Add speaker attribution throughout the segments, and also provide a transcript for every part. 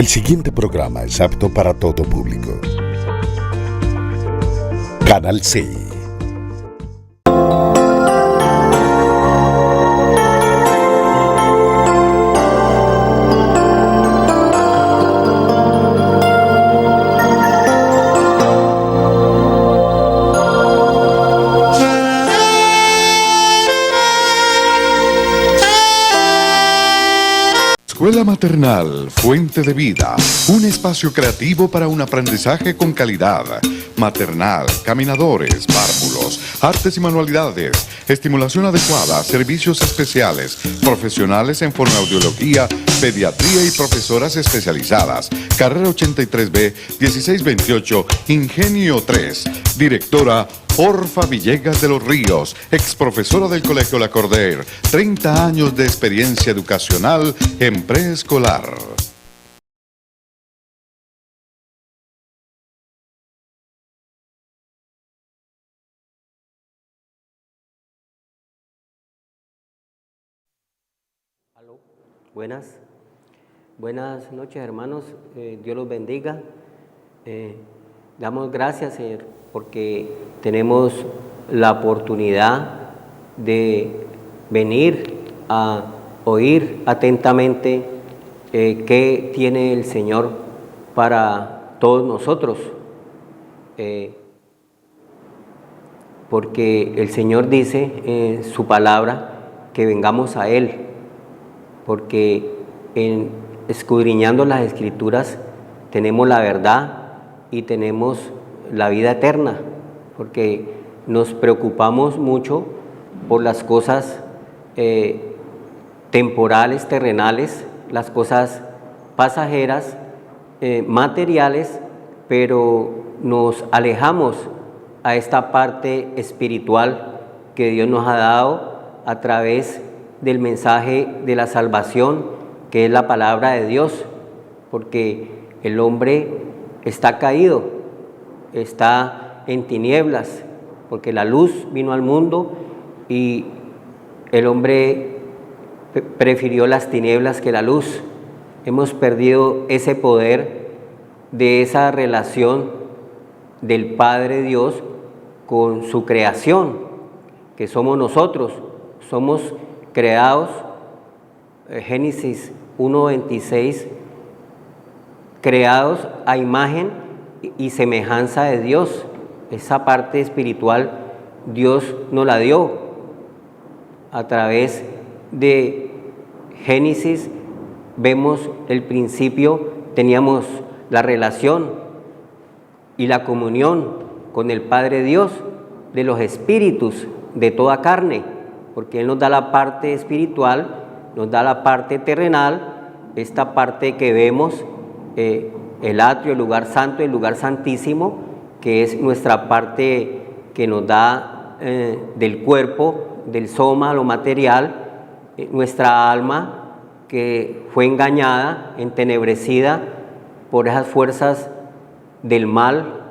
Speaker 1: El siguiente programa es apto para todo público. Canal 6.
Speaker 2: Escuela Maternal, Fuente de Vida, un espacio creativo para un aprendizaje con calidad. Maternal, caminadores, párvulos, artes y manualidades, estimulación adecuada, servicios especiales, profesionales en fonoaudiología, pediatría y profesoras especializadas. Carrera 83B, 1628, Ingenio 3. Directora Orfa Villegas de los Ríos, ex profesora del Colegio La Corder, 30 años de experiencia educacional en preescolar.
Speaker 3: Aló. Buenas noches, hermanos. Dios los bendiga. Damos gracias, Señor, porque tenemos la oportunidad de venir a oír atentamente qué tiene el Señor para todos nosotros. Porque el Señor dice en su palabra que vengamos a Él, porque en escudriñando las Escrituras tenemos la verdad y tenemos la vida eterna, porque nos preocupamos mucho por las cosas temporales, terrenales, las cosas pasajeras, materiales, pero nos alejamos a esta parte espiritual que Dios nos ha dado a través del mensaje de la salvación, que es la palabra de Dios, porque el hombre está caído, está en tinieblas, porque la luz vino al mundo y el hombre prefirió las tinieblas que la luz. Hemos perdido ese poder de esa relación del Padre Dios con su creación, que somos nosotros. Somos creados, Génesis 1:26, creados a imagen y semejanza de Dios. Esa parte espiritual Dios nos la dio a través de Génesis. Vemos el principio, teníamos la relación y la comunión con el Padre Dios de los espíritus de toda carne, porque Él nos da la parte espiritual, nos da la parte terrenal, esta parte que vemos, el atrio, el lugar santo, el lugar santísimo, que es nuestra parte que nos da del cuerpo, del soma, lo material, nuestra alma que fue engañada, entenebrecida por esas fuerzas del mal,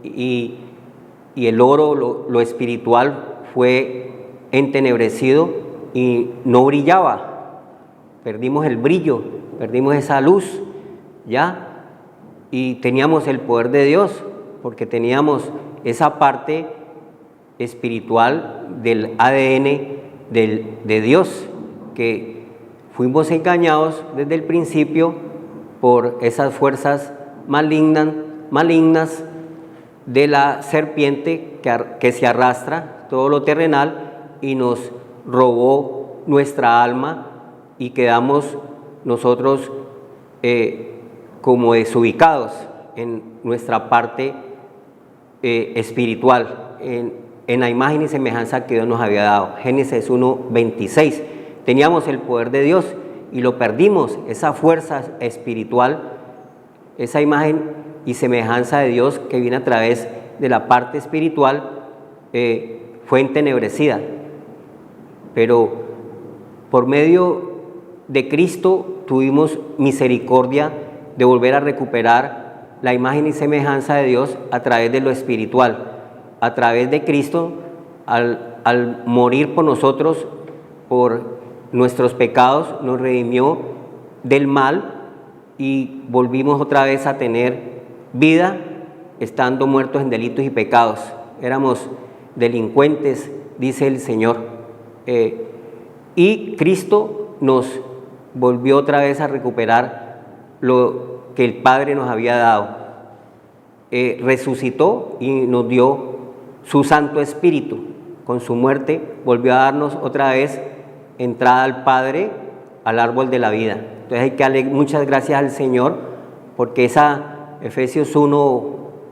Speaker 3: y el oro, lo espiritual, fue entenebrecido y no brillaba. Perdimos el brillo, perdimos esa luz, ¿ya? Y teníamos el poder de Dios, porque teníamos esa parte espiritual del ADN de Dios, que fuimos engañados desde el principio por esas fuerzas malignas de la serpiente que se arrastra todo lo terrenal y nos robó nuestra alma, y quedamos nosotros como desubicados en nuestra parte espiritual, en la imagen y semejanza que Dios nos había dado. Génesis 1:26. Teníamos el poder de Dios y lo perdimos, esa fuerza espiritual, esa imagen y semejanza de Dios que viene a través de la parte espiritual, fue entenebrecida. Pero por medio de Cristo tuvimos misericordia de volver a recuperar la imagen y semejanza de Dios a través de lo espiritual. A través de Cristo, al morir por nosotros, por nuestros pecados, nos redimió del mal y volvimos otra vez a tener vida estando muertos en delitos y pecados. Éramos delincuentes, dice el Señor. Y Cristo nos volvió otra vez a recuperar lo que el Padre nos había dado. Resucitó y nos dio su Santo Espíritu. Con su muerte volvió a darnos otra vez entrada al Padre, al árbol de la vida. Entonces hay que darle muchas gracias al Señor, porque esa Efesios 1,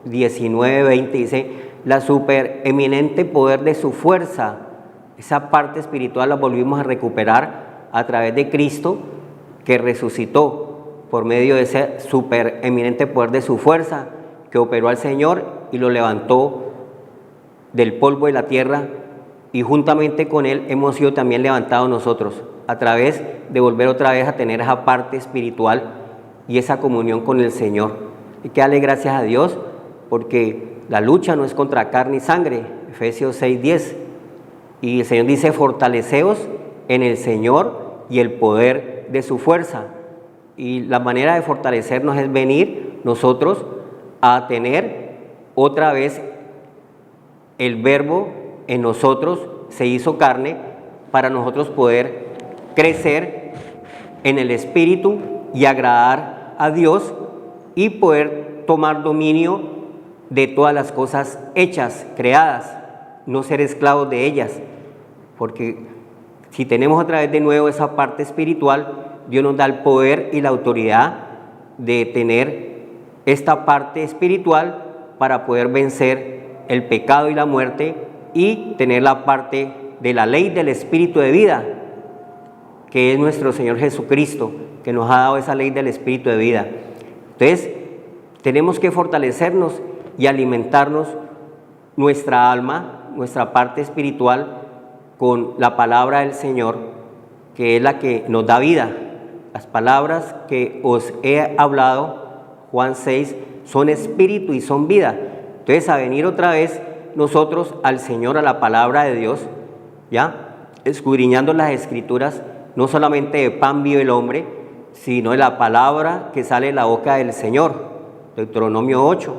Speaker 3: 19, 20 dice: la supereminente poder de su fuerza, esa parte espiritual la volvimos a recuperar a través de Cristo, que resucitó por medio de ese supereminente poder de su fuerza, que operó al Señor y lo levantó del polvo de la tierra, y juntamente con Él hemos sido también levantados nosotros, a través de volver otra vez a tener esa parte espiritual y esa comunión con el Señor. Hay que darle gracias a Dios, porque la lucha no es contra carne y sangre, Efesios 6:10, y el Señor dice: fortaleceos en el Señor y el poder de su fuerza. Y la manera de fortalecernos es venir nosotros a tener otra vez el Verbo en nosotros, se hizo carne, para nosotros poder crecer en el Espíritu y agradar a Dios, y poder tomar dominio de todas las cosas hechas, creadas, no ser esclavos de ellas. Porque si tenemos otra vez de nuevo esa parte espiritual, Dios nos da el poder y la autoridad de tener esta parte espiritual para poder vencer el pecado y la muerte, y tener la parte de la ley del Espíritu de vida, que es nuestro Señor Jesucristo, que nos ha dado esa ley del Espíritu de vida. Entonces, tenemos que fortalecernos y alimentarnos nuestra alma, nuestra parte espiritual, con la palabra del Señor, que es la que nos da vida. Las palabras que os he hablado, Juan 6, son espíritu y son vida. Entonces, a venir otra vez nosotros al Señor, a la palabra de Dios, ya escudriñando las Escrituras, no solamente de pan vive el hombre, sino de la palabra que sale de la boca del Señor, Deuteronomio 8.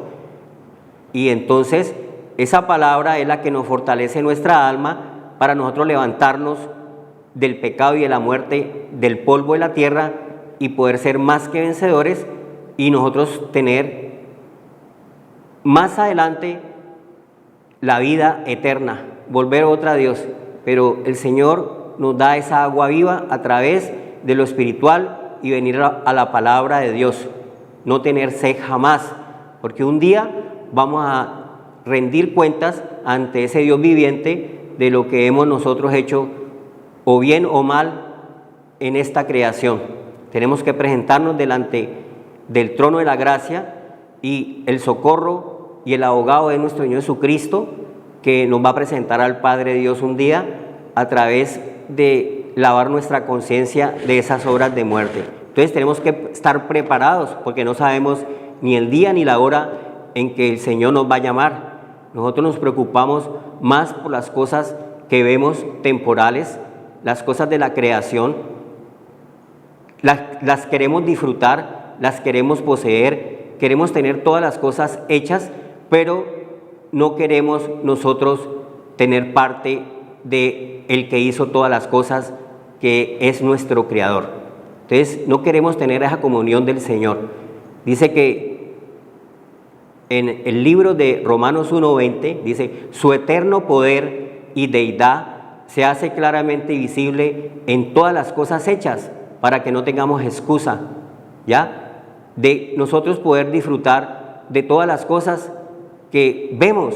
Speaker 3: Y entonces esa palabra es la que nos fortalece nuestra alma para nosotros levantarnos del pecado y de la muerte, del polvo de la tierra, y poder ser más que vencedores, y nosotros tener más adelante la vida eterna, volver otra a Dios. Pero el Señor nos da esa agua viva a través de lo espiritual y venir a la palabra de Dios, no tener sed jamás, porque un día vamos a rendir cuentas ante ese Dios viviente de lo que hemos nosotros hecho, o bien o mal, en esta creación. Tenemos que presentarnos delante del trono de la gracia, y el socorro y el abogado de nuestro Señor Jesucristo, que nos va a presentar al Padre Dios un día a través de lavar nuestra conciencia de esas obras de muerte. Entonces tenemos que estar preparados, porque no sabemos ni el día ni la hora en que el Señor nos va a llamar. Nosotros nos preocupamos más por las cosas que vemos temporales, las cosas de la creación, las queremos disfrutar, las queremos poseer, queremos tener todas las cosas hechas, pero no queremos nosotros tener parte de el que hizo todas las cosas, que es nuestro Creador. Entonces no queremos tener esa comunión del Señor. Dice que en el libro de Romanos 1:20 dice: su eterno poder y deidad se hace claramente visible en todas las cosas hechas, para que no tengamos excusa, ¿ya?, de nosotros poder disfrutar de todas las cosas que vemos.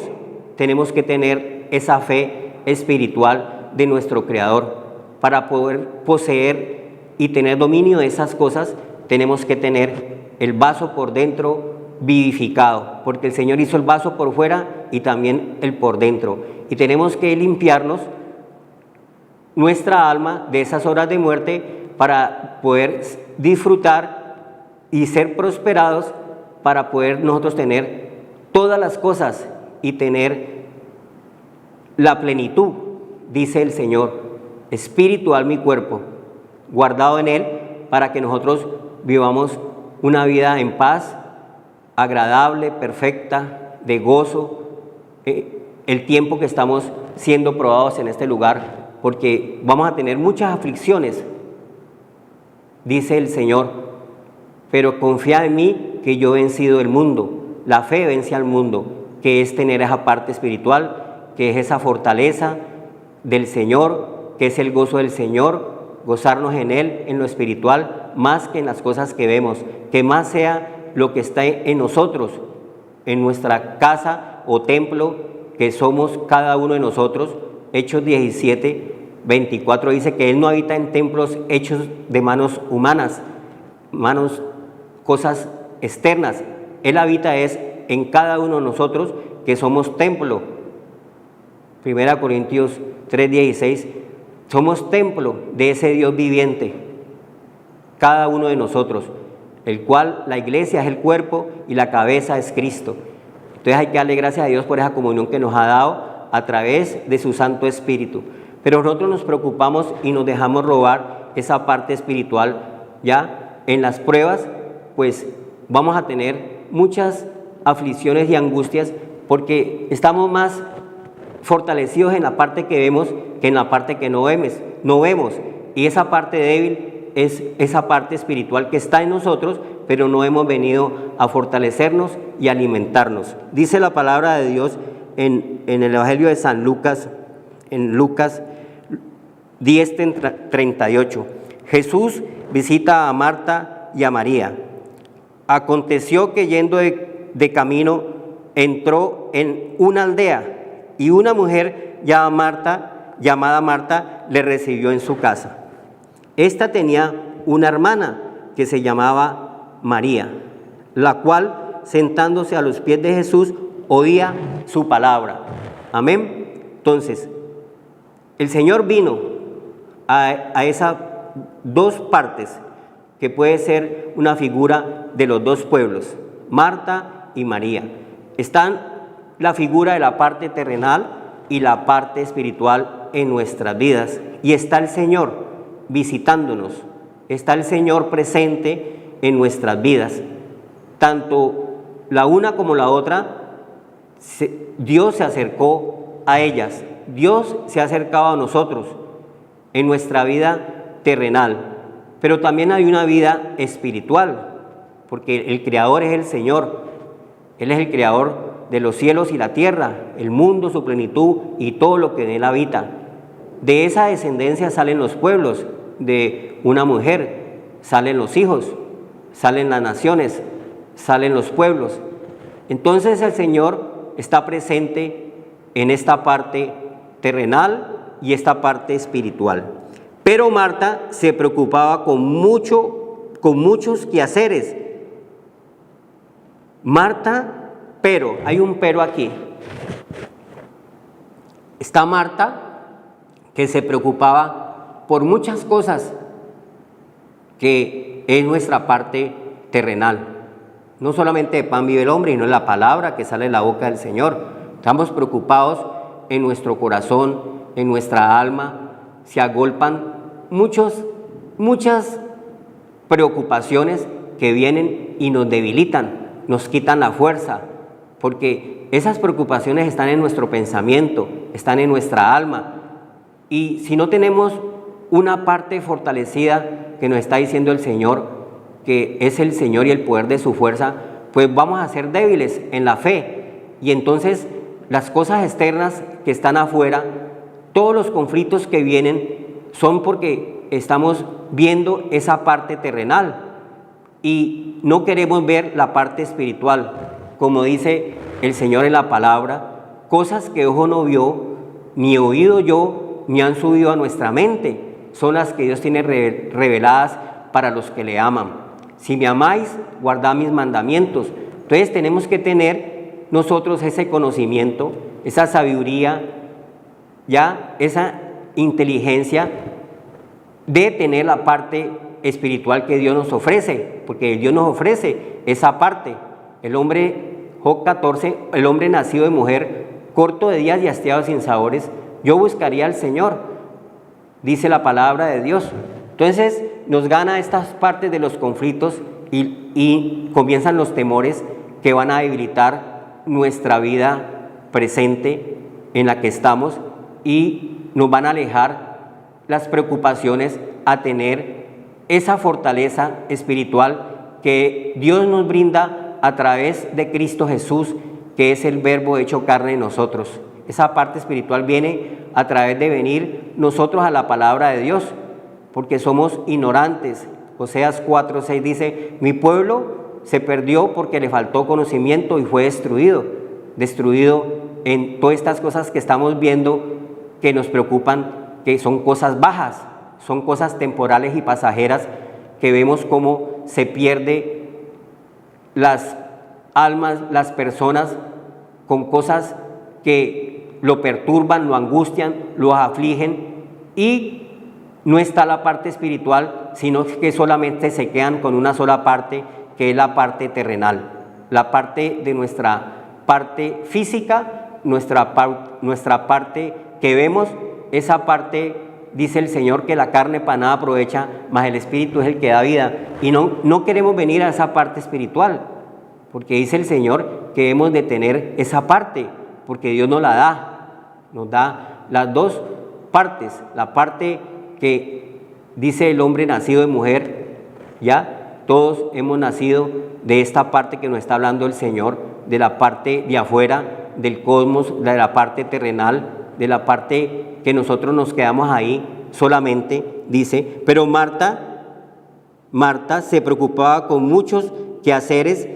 Speaker 3: Tenemos que tener esa fe espiritual de nuestro Creador. Para poder poseer y tener dominio de esas cosas, tenemos que tener el vaso por dentro vivificado, porque el Señor hizo el vaso por fuera y también el por dentro, y tenemos que limpiarnos nuestra alma de esas horas de muerte para poder disfrutar y ser prosperados, para poder nosotros tener todas las cosas y tener la plenitud, dice el Señor: espíritu, alma y cuerpo, guardado en Él, para que nosotros vivamos una vida en paz, agradable, perfecta, de gozo, el tiempo que estamos siendo probados en este lugar, porque vamos a tener muchas aflicciones, dice el Señor, pero confía en mí que yo he vencido el mundo. La fe vence al mundo, que es tener esa parte espiritual, que es esa fortaleza del Señor, que es el gozo del Señor, gozarnos en Él, en lo espiritual, más que en las cosas que vemos, que más sea lo que está en nosotros, en nuestra casa o templo, que somos cada uno de nosotros. Hechos 17, 24 dice que Él no habita en templos hechos de manos humanas, cosas externas. Él habita es en cada uno de nosotros, que somos templo. 1 Corintios 3:16, somos templo de ese Dios viviente, cada uno de nosotros, el cual la iglesia es el cuerpo y la cabeza es Cristo. Entonces hay que darle gracias a Dios por esa comunión que nos ha dado a través de su Santo Espíritu. Pero nosotros nos preocupamos y nos dejamos robar esa parte espiritual. Ya en las pruebas, pues vamos a tener muchas aflicciones y angustias, porque estamos más fortalecidos en la parte que vemos que en la parte que no vemos. Y esa parte débil es esa parte espiritual que está en nosotros, pero no hemos venido a fortalecernos y alimentarnos. Dice la palabra de Dios en el Evangelio de San Lucas, en Lucas 10:38. Jesús visita a Marta y a María. Aconteció que yendo de camino entró en una aldea, y una mujer llamada Marta le recibió en su casa. Esta tenía una hermana que se llamaba María, la cual, sentándose a los pies de Jesús, oía su palabra. Amén. Entonces, el Señor vino a esas dos partes, que puede ser una figura de los dos pueblos, Marta y María. Están la figura de la parte terrenal y la parte espiritual en nuestras vidas. Y está el Señor visitándonos, está el Señor presente en nuestras vidas. Tanto la una como la otra, Dios se acercó a ellas, Dios se ha acercado a nosotros en nuestra vida terrenal, pero también hay una vida espiritual, porque el Creador es el Señor. Él es el Creador de los cielos y la tierra, el mundo, su plenitud y todo lo que en él habita. De esa descendencia salen los pueblos, de una mujer salen los hijos, salen las naciones, salen los pueblos. Entonces el Señor está presente en esta parte terrenal y esta parte espiritual. Pero Marta se preocupaba con muchos quehaceres. Marta, pero, hay un pero aquí. Está Marta, que se preocupaba por muchas cosas que es nuestra parte terrenal. No solamente de pan vive el hombre, sino de la palabra que sale de la boca del Señor. Estamos preocupados en nuestro corazón, en nuestra alma. Se agolpan muchas preocupaciones que vienen y nos debilitan, nos quitan la fuerza, porque esas preocupaciones están en nuestro pensamiento, están en nuestra alma. Y si no tenemos una parte fortalecida que nos está diciendo el Señor, que es el Señor y el poder de su fuerza, pues vamos a ser débiles en la fe. Y entonces las cosas externas que están afuera, todos los conflictos que vienen, son porque estamos viendo esa parte terrenal y no queremos ver la parte espiritual. Como dice el Señor en la palabra, cosas que ojo no vio, ni oído yo, ni han subido a nuestra mente, son las que Dios tiene reveladas para los que le aman. Si me amáis, guardad mis mandamientos. Entonces tenemos que tener nosotros ese conocimiento, esa sabiduría, ya esa inteligencia de tener la parte espiritual que Dios nos ofrece, porque Dios nos ofrece esa parte. El hombre, Job 14, el hombre nacido de mujer, corto de días y hastiado sin sabores, yo buscaría al Señor, dice la palabra de Dios. Entonces nos gana estas partes de los conflictos y comienzan los temores que van a debilitar nuestra vida presente en la que estamos y nos van a alejar las preocupaciones a tener esa fortaleza espiritual que Dios nos brinda a través de Cristo Jesús, que es el Verbo hecho carne en nosotros. Esa parte espiritual viene a través de venir nosotros a la palabra de Dios, porque somos ignorantes. Oseas 4:6 dice: mi pueblo se perdió porque le faltó conocimiento y fue destruido en todas estas cosas que estamos viendo que nos preocupan, que son cosas bajas, son cosas temporales y pasajeras, que vemos cómo se pierde las almas, las personas, con cosas que lo perturban, lo angustian, lo afligen, y no está la parte espiritual, sino que solamente se quedan con una sola parte, que es la parte terrenal, la parte de nuestra parte física, nuestra parte que vemos. Esa parte, dice el Señor, que la carne para nada aprovecha, mas el Espíritu es el que da vida. Y no queremos venir a esa parte espiritual, porque dice el Señor que hemos de tener esa parte, porque Dios nos da las dos partes, la parte que dice el hombre nacido de mujer, ya todos hemos nacido de esta parte que nos está hablando el Señor, de la parte de afuera, del cosmos, de la parte terrenal, de la parte que nosotros nos quedamos ahí solamente, dice. Pero Marta se preocupaba con muchos quehaceres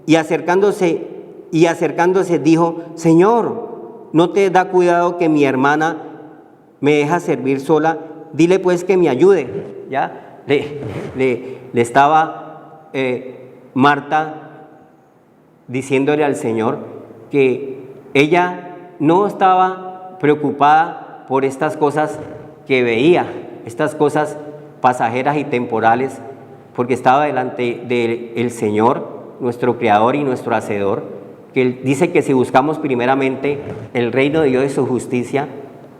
Speaker 3: y acercándose dijo: Señor, ¿no te da cuidado que mi hermana me deja servir sola? Dile pues que me ayude. Ya le estaba Marta diciéndole al Señor que ella no estaba preocupada por estas cosas que veía, estas cosas pasajeras y temporales, porque estaba delante del Señor, nuestro Creador y nuestro Hacedor, que Él dice que si buscamos primeramente el reino de Dios y su justicia,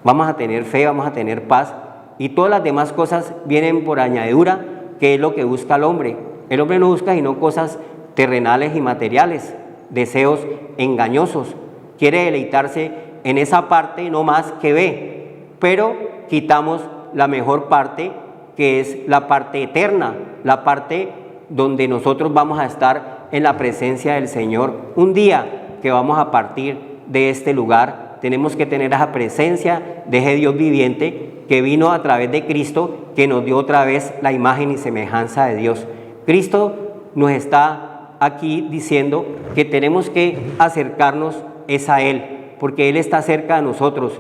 Speaker 3: vamos a tener fe, vamos a tener paz, y todas las demás cosas vienen por añadidura, que es lo que busca el hombre. El hombre no busca sino cosas terrenales y materiales, deseos engañosos, quiere deleitarse en esa parte no más que ve, pero quitamos la mejor parte, que es la parte eterna, la parte donde nosotros vamos a estar en la presencia del Señor. Un día que vamos a partir de este lugar, tenemos que tener esa presencia de ese Dios viviente que vino a través de Cristo, que nos dio otra vez la imagen y semejanza de Dios. Cristo nos está aquí diciendo que tenemos que acercarnos a Él, porque Él está cerca de nosotros.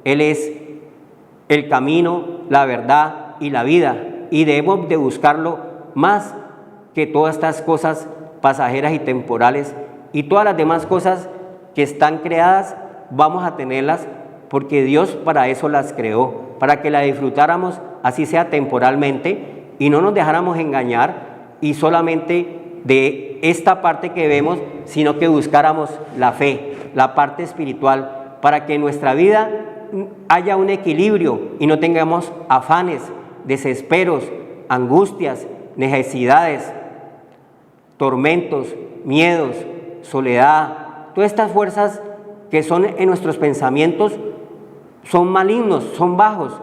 Speaker 3: Él es el camino, la verdad y la vida, y debemos de buscarlo más que todas estas cosas pasajeras y temporales, y todas las demás cosas que están creadas vamos a tenerlas, porque Dios para eso las creó, para que la disfrutáramos así sea temporalmente, y no nos dejáramos engañar y solamente de esta parte que vemos, sino que buscáramos la fe, la parte espiritual, para que en nuestra vida haya un equilibrio y no tengamos afanes, desesperos, angustias, necesidades, tormentos, miedos, soledad. Todas estas fuerzas que son en nuestros pensamientos son malignos, son bajos,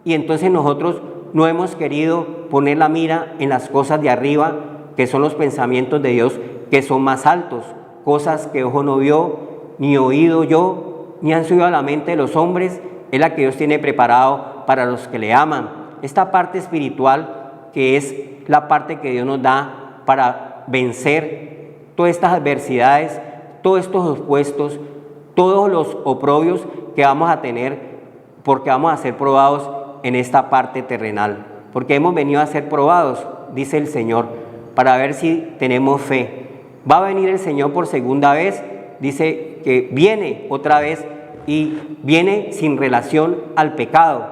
Speaker 3: y entonces nosotros no hemos querido poner la mira en las cosas de arriba, que son los pensamientos de Dios, que son más altos, cosas que ojo no vio, ni oído yo, ni han subido a la mente de los hombres, es la que Dios tiene preparado para los que le aman. Esta parte espiritual, que es la parte que Dios nos da para vencer todas estas adversidades, todos estos opuestos, todos los oprobios que vamos a tener, porque vamos a ser probados en esta parte terrenal, porque hemos venido a ser probados, dice el Señor, para ver si tenemos fe. Va a venir el Señor por segunda vez, dice que viene otra vez, y viene sin relación al pecado.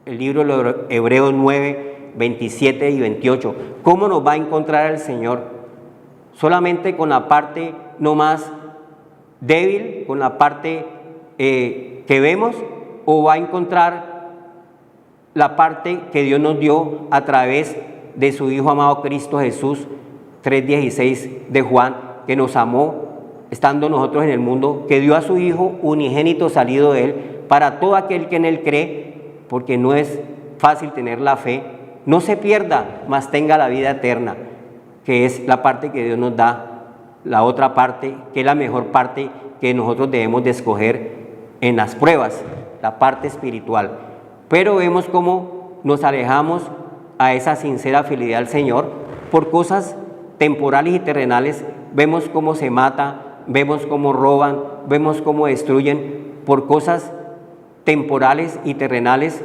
Speaker 3: El libro de los Hebreos 9, 27 y 28. ¿Cómo nos va a encontrar el Señor? Solamente con la parte no más débil, con la parte que vemos, o va a encontrar la parte que Dios nos dio a través de su Hijo amado Cristo Jesús, 3:16 de Juan, que nos amó estando nosotros en el mundo, que dio a su Hijo unigénito salido de Él, para todo aquel que en Él cree, porque no es fácil tener la fe, no se pierda, mas tenga la vida eterna, que es la parte que Dios nos da, la otra parte, que es la mejor parte que nosotros debemos de escoger en las pruebas, la parte espiritual. Pero vemos cómo nos alejamos a esa sincera fidelidad al Señor por cosas temporales y terrenales. Vemos cómo se mata, vemos cómo roban, vemos cómo destruyen por cosas temporales y terrenales,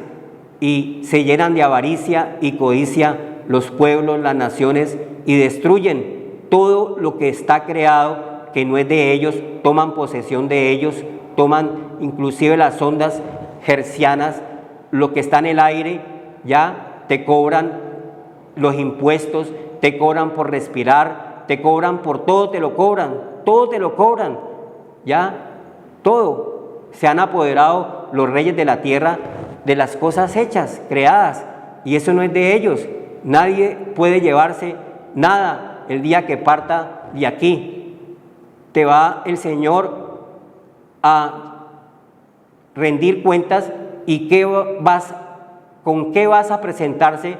Speaker 3: y se llenan de avaricia y codicia los pueblos, las naciones, y destruyen todo lo que está creado que no es de ellos, toman posesión de ellos, toman inclusive las ondas hercianas, lo que está en el aire, ya te cobran los impuestos, te cobran por respirar, te cobran por todo, todo te lo cobran, ya, todo. Se han apoderado los reyes de la tierra de las cosas hechas, creadas, y eso no es de ellos. Nadie puede llevarse nada el día que parta de aquí. Te va el Señor a rendir cuentas, y ¿con qué vas a presentarse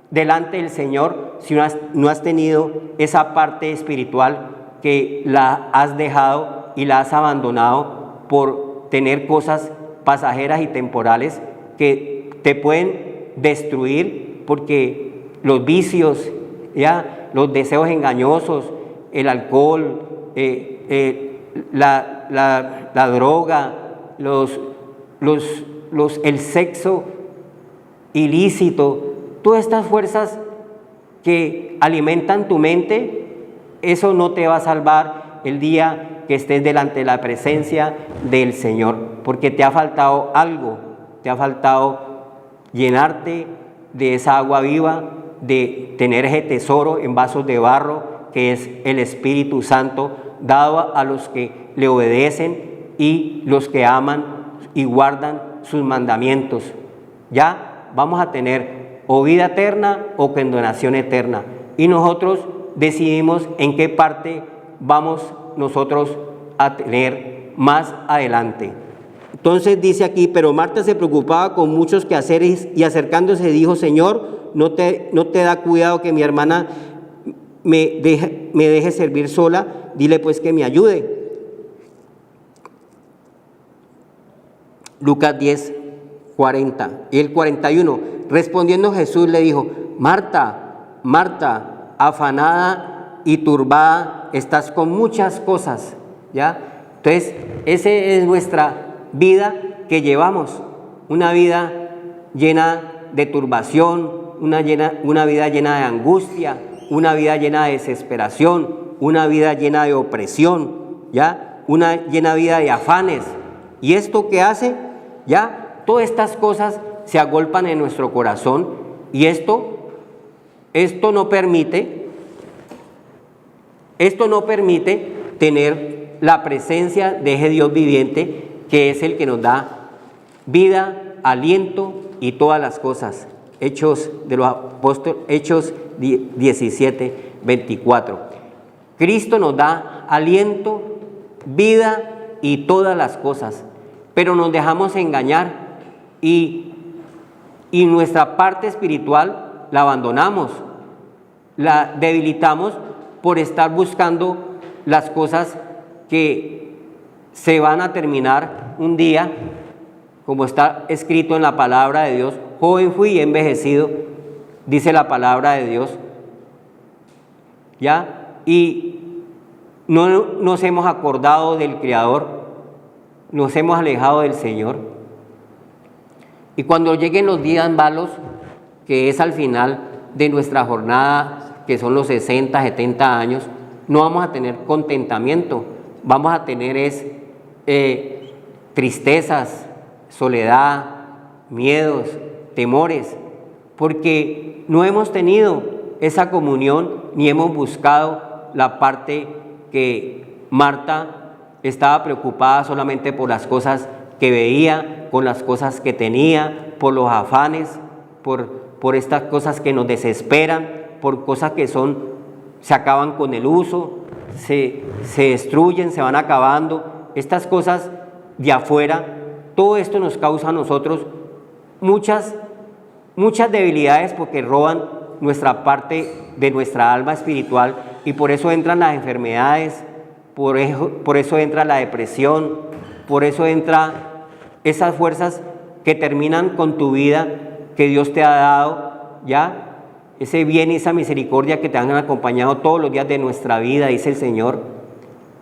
Speaker 3: delante del Señor si no has tenido esa parte espiritual, que la has dejado y la has abandonado por tener cosas pasajeras y temporales que te pueden destruir? Porque los vicios, ya, los deseos engañosos, el alcohol, la droga, el sexo ilícito, todas estas fuerzas que alimentan tu mente, eso no te va a salvar el día que estés delante de la presencia del Señor, porque te ha faltado algo, te ha faltado llenarte de esa agua viva, de tener ese tesoro en vasos de barro, que es el Espíritu Santo, dado a los que le obedecen y los que aman y guardan sus mandamientos. Ya vamos a tener o vida eterna o condenación eterna, y nosotros decidimos en qué parte vamos nosotros a tener más adelante. Entonces dice aquí: pero Marta se preocupaba con muchos quehaceres, y acercándose dijo: Señor, ¿no te da cuidado que mi hermana me deje servir sola? Dile pues que me ayude. Lucas 10, 40 y el 41. Respondiendo Jesús le dijo: Marta, Marta, afanada y turbada estás con muchas cosas, ¿ya? Entonces, esa es nuestra vida que llevamos, una vida llena de turbación, una vida llena de angustia, una vida llena de desesperación, una vida llena de opresión, ¿ya? Una vida de afanes. ¿Y esto qué hace? Ya, todas estas cosas se agolpan en nuestro corazón, y esto no permite tener la presencia de ese Dios viviente, que es el que nos da vida, aliento y todas las cosas. Hechos de los Apóstoles, Hechos 17, 24. Cristo nos da aliento, vida y todas las cosas, pero nos dejamos engañar y nuestra parte espiritual la abandonamos, la debilitamos por estar buscando las cosas que se van a terminar un día, como está escrito en la palabra de Dios: joven fui y envejecido, dice la palabra de Dios, ¿ya? Y no nos hemos acordado del Creador, nos hemos alejado del Señor. Y cuando lleguen los días malos, que es al final de nuestra jornada, que son los 60, 70 años, no vamos a tener contentamiento, vamos a tener tristezas, soledad, miedos, temores, porque no hemos tenido esa comunión ni hemos buscado la parte que Marta estaba preocupada solamente por las cosas que veía, por las cosas que tenía, por los afanes, por por estas cosas que nos desesperan, por cosas que se acaban con el uso, se destruyen, se van acabando. Estas cosas de afuera, todo esto nos causa a nosotros muchas debilidades porque roban nuestra parte de nuestra alma espiritual, y por eso entran las enfermedades, por eso entra la depresión, por eso entra esas fuerzas que terminan con tu vida que Dios te ha dado, ¿ya? Ese bien y esa misericordia que te han acompañado todos los días de nuestra vida, dice el Señor,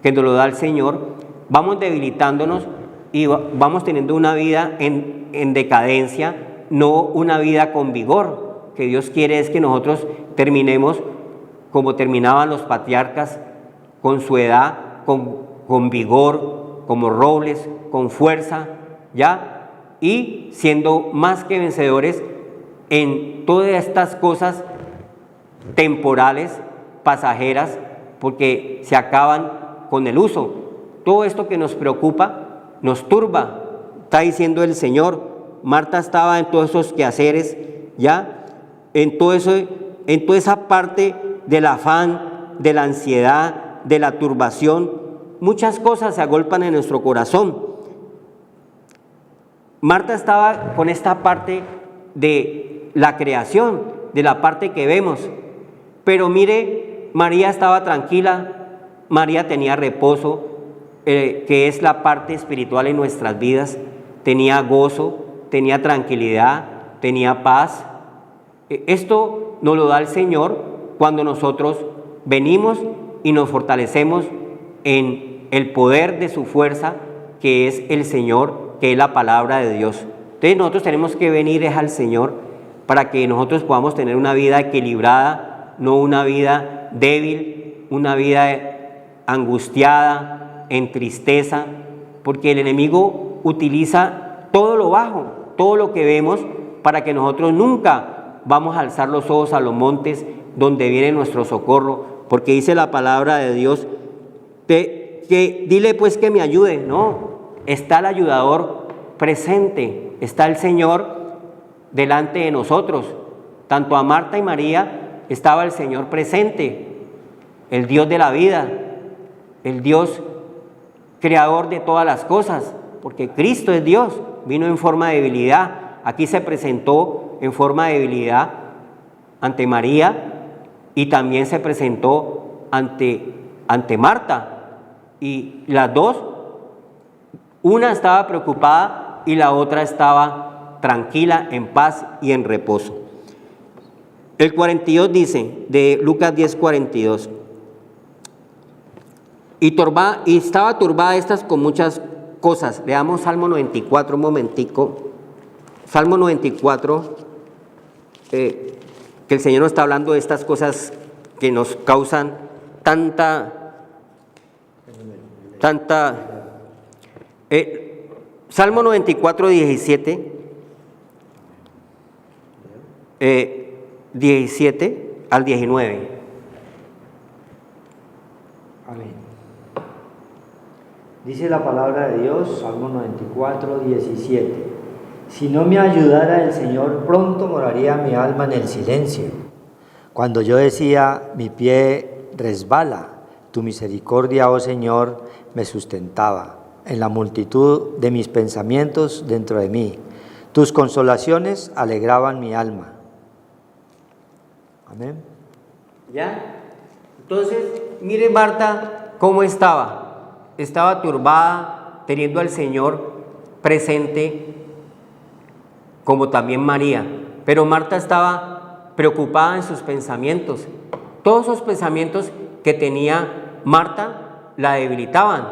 Speaker 3: que nos lo da el Señor. Vamos debilitándonos y vamos teniendo una vida en decadencia, no una vida con vigor. Que Dios quiere es que nosotros terminemos como terminaban los patriarcas, con su edad, con vigor, como robles, con fuerza, ¿ya? Y siendo más que vencedores en todas estas cosas temporales, pasajeras, porque se acaban con el uso. Todo esto que nos preocupa, nos turba, está diciendo el Señor. Marta estaba en todos esos quehaceres, ¿ya? En toda esa parte del afán, de la ansiedad, de la turbación. Muchas cosas se agolpan en nuestro corazón. Marta estaba con esta parte de la creación, de la parte que vemos. Pero mire, María estaba tranquila, María tenía reposo, que es la parte espiritual en nuestras vidas. Tenía gozo, tenía tranquilidad, tenía paz. Esto nos lo da el Señor cuando nosotros venimos y nos fortalecemos en el poder de su fuerza, que es el Señor, que es la palabra de Dios. Entonces nosotros tenemos que venir al Señor para que nosotros podamos tener una vida equilibrada, no una vida débil, una vida angustiada, en tristeza, porque el enemigo utiliza todo lo bajo, todo lo que vemos, para que nosotros nunca vamos a alzar los ojos a los montes donde viene nuestro socorro, porque dice la palabra de Dios que dile pues que me ayude. No, está el ayudador presente, está el Señor delante de nosotros. Tanto a Marta y María estaba el Señor presente, el Dios de la vida, el Dios creador de todas las cosas, porque Cristo es Dios, vino en forma de debilidad. Aquí se presentó en forma de debilidad ante María y también se presentó ante Marta. Y las dos, una estaba preocupada y la otra estaba tranquila, en paz y en reposo. El 42 dice, de Lucas 10:42, y estaba turbada estas con muchas cosas. Leamos Salmo 94 un momentico. Salmo 94, que el Señor nos está hablando de estas cosas que nos causan Salmo 94, 17, 17 al 19.
Speaker 4: Amén. Dice la palabra de Dios, Salmo 94, 17. Si no me ayudara el Señor, pronto moraría mi alma en el silencio. Cuando yo decía, mi pie resbala, tu misericordia, oh Señor, me sustentaba. En la multitud de mis pensamientos dentro de mí, tus consolaciones alegraban mi alma. Amén.
Speaker 3: ¿Ya? Entonces, mire Marta cómo estaba. Estaba turbada, teniendo al Señor presente, como también María. Pero Marta estaba preocupada en sus pensamientos. Todos esos pensamientos que tenía Marta la debilitaban,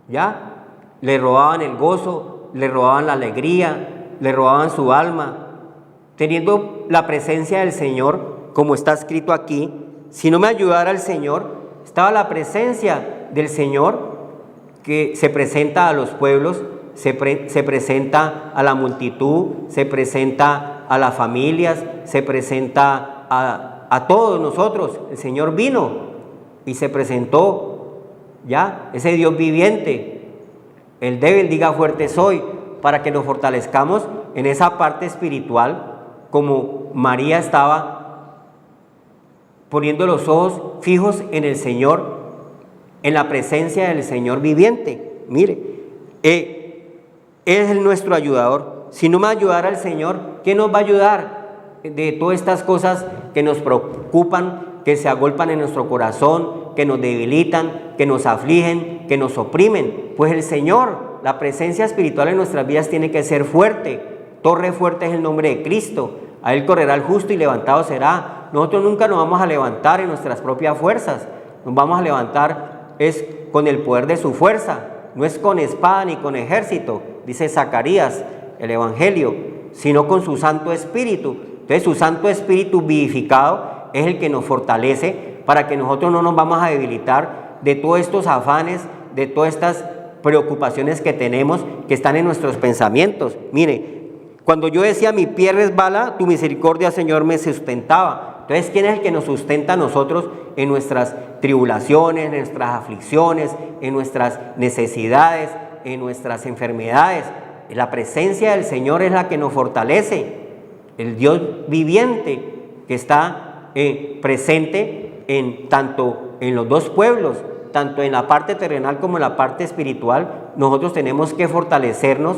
Speaker 3: ¿ya? Le robaban el gozo, le robaban la alegría, le robaban su alma. Teniendo la presencia del Señor, como está escrito aquí, si no me ayudara el Señor, estaba la presencia del Señor que se presenta a los pueblos, se presenta a la multitud, se presenta a las familias, se presenta a todos nosotros. El Señor vino y se presentó, ¿ya? Ese Dios viviente. El débil diga fuerte soy, para que nos fortalezcamos en esa parte espiritual, como María estaba poniendo los ojos fijos en el Señor, en la presencia del Señor viviente. Mire, Él es nuestro ayudador. Si no me ayudara el Señor, ¿quién nos va a ayudar de todas estas cosas que nos preocupan, que se agolpan en nuestro corazón, que nos debilitan, que nos afligen, que nos oprimen? Pues el Señor. La presencia espiritual en nuestras vidas tiene que ser fuerte. Torre fuerte es el nombre de Cristo. A Él correrá el justo y levantado será. Nosotros nunca nos vamos a levantar en nuestras propias fuerzas. Nos vamos a levantar es con el poder de su fuerza. No es con espada ni con ejército, dice Zacarías, el Evangelio, sino con su Santo Espíritu. Entonces su Santo Espíritu vivificado es el que nos fortalece para que nosotros no nos vamos a debilitar de todos estos afanes, de todas estas preocupaciones que tenemos, que están en nuestros pensamientos. Mire, cuando yo decía mi pie resbala, tu misericordia, Señor, me sustentaba. Entonces, ¿quién es el que nos sustenta a nosotros en nuestras tribulaciones, en nuestras aflicciones, en nuestras necesidades, en nuestras enfermedades? La presencia del Señor es la que nos fortalece. El Dios viviente que está presente tanto en los dos pueblos, tanto en la parte terrenal como en la parte espiritual. Nosotros tenemos que fortalecernos,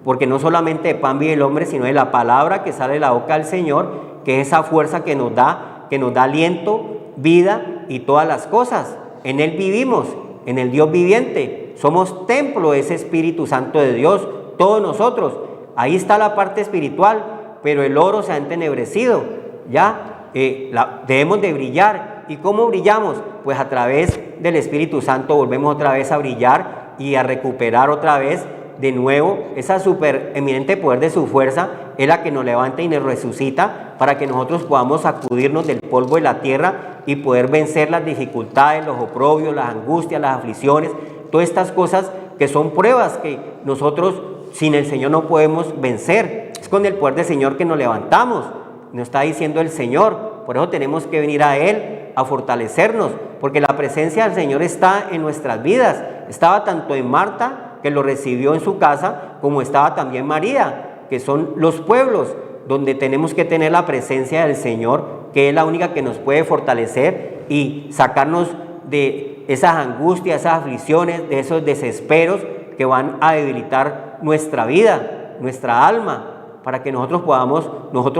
Speaker 3: porque no solamente de pan vive el hombre, sino de la palabra que sale de la boca del Señor, que es esa fuerza que nos da aliento, vida y todas las cosas. En Él vivimos, en el Dios viviente. Somos templo de ese Espíritu Santo de Dios, todos nosotros. Ahí está la parte espiritual, pero el oro se ha entenebrecido. Ya debemos de brillar. ¿Y cómo brillamos? Pues a través del Espíritu Santo volvemos otra vez a brillar y a recuperar otra vez de nuevo esa super eminente poder de su fuerza. Es la que nos levanta y nos resucita para que nosotros podamos sacudirnos del polvo de la tierra y poder vencer las dificultades, los oprobios, las angustias, las aflicciones, todas estas cosas que son pruebas que nosotros sin el Señor no podemos vencer. Es con el poder del Señor que nos levantamos, nos está diciendo el Señor. Por eso tenemos que venir a Él a fortalecernos, porque la presencia del Señor está en nuestras vidas. Estaba tanto en Marta, que lo recibió en su casa, como estaba también María, que son los pueblos donde tenemos que tener la presencia del Señor, que es la única que nos puede fortalecer y sacarnos de esas angustias, esas aflicciones, de esos desesperos que van a debilitar nuestra vida, nuestra alma, para que nosotros podamos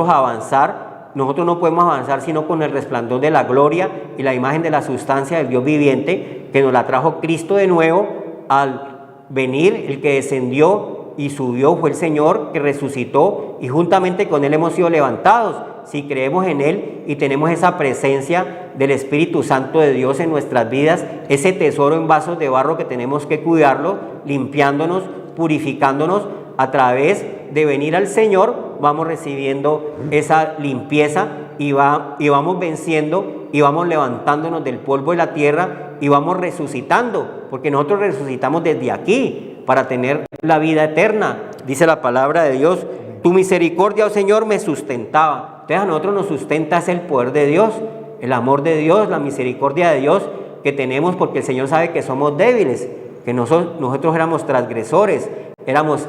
Speaker 3: avanzar. Nosotros no podemos avanzar sino con el resplandor de la gloria y la imagen de la sustancia del Dios viviente, que nos la trajo Cristo de nuevo al venir. El que descendió y subió fue el Señor, que resucitó, y juntamente con Él hemos sido levantados. Si creemos en Él y tenemos esa presencia del Espíritu Santo de Dios en nuestras vidas, ese tesoro en vasos de barro que tenemos que cuidarlo, limpiándonos, purificándonos. A través de venir al Señor vamos recibiendo esa limpieza y vamos venciendo y vamos levantándonos del polvo de la tierra y vamos resucitando, porque nosotros resucitamos desde aquí para tener la vida eterna. Dice la palabra de Dios, tu misericordia, oh Señor, me sustentaba. Entonces a nosotros nos sustenta es el poder de Dios, el amor de Dios, la misericordia de Dios que tenemos, porque el Señor sabe que somos débiles, que nosotros éramos transgresores, éramos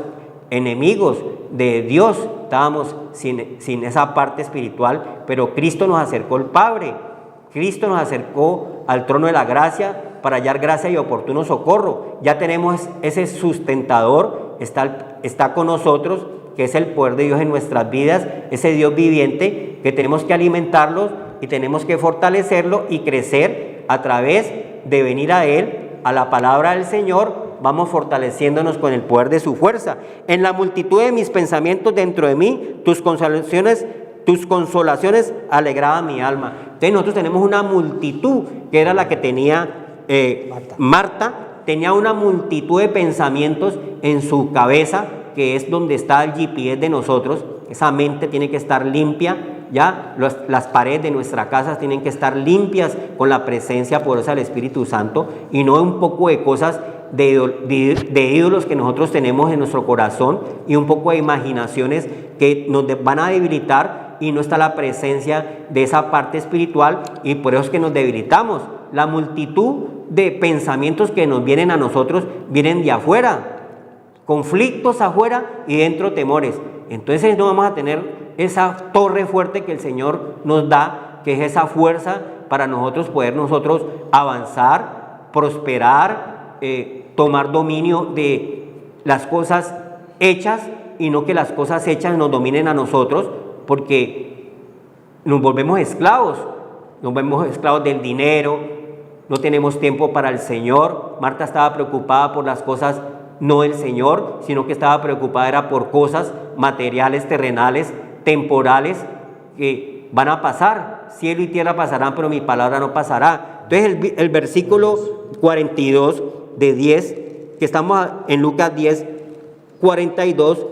Speaker 3: enemigos de Dios, estábamos sin esa parte espiritual, pero Cristo nos acercó al Padre, Cristo nos acercó al trono de la gracia para hallar gracia y oportuno socorro. Ya tenemos ese sustentador, está con nosotros, que es el poder de Dios en nuestras vidas, ese Dios viviente que tenemos que alimentarlo y tenemos que fortalecerlo y crecer a través de venir a Él, a la palabra del Señor. Vamos fortaleciéndonos con el poder de su fuerza. En la multitud de mis pensamientos dentro de mí, tus consolaciones alegraban mi alma. Entonces nosotros tenemos una multitud, que era la que tenía Marta, tenía una multitud de pensamientos en su cabeza, que es donde está el GPS de nosotros. Esa mente tiene que estar limpia, ya las paredes de nuestra casa tienen que estar limpias con la presencia poderosa del Espíritu Santo, y no un poco de cosas de ídolos que nosotros tenemos en nuestro corazón, y un poco de imaginaciones que nos van a debilitar, y no está la presencia de esa parte espiritual, y por eso es que nos debilitamos. La multitud de pensamientos que nos vienen a nosotros vienen de afuera, conflictos afuera y dentro temores. Entonces no vamos a tener esa torre fuerte que el Señor nos da, que es esa fuerza para nosotros poder avanzar, prosperar, tomar dominio de las cosas hechas y no que las cosas hechas nos dominen a nosotros, porque nos volvemos esclavos del dinero, no tenemos tiempo para el Señor. Marta estaba preocupada por las cosas no del Señor, sino que estaba preocupada era por cosas materiales, terrenales, temporales, que van a pasar. Cielo y tierra pasarán, pero mi palabra no pasará. Entonces el versículo 42 de 10, que estamos en Lucas 10, 42,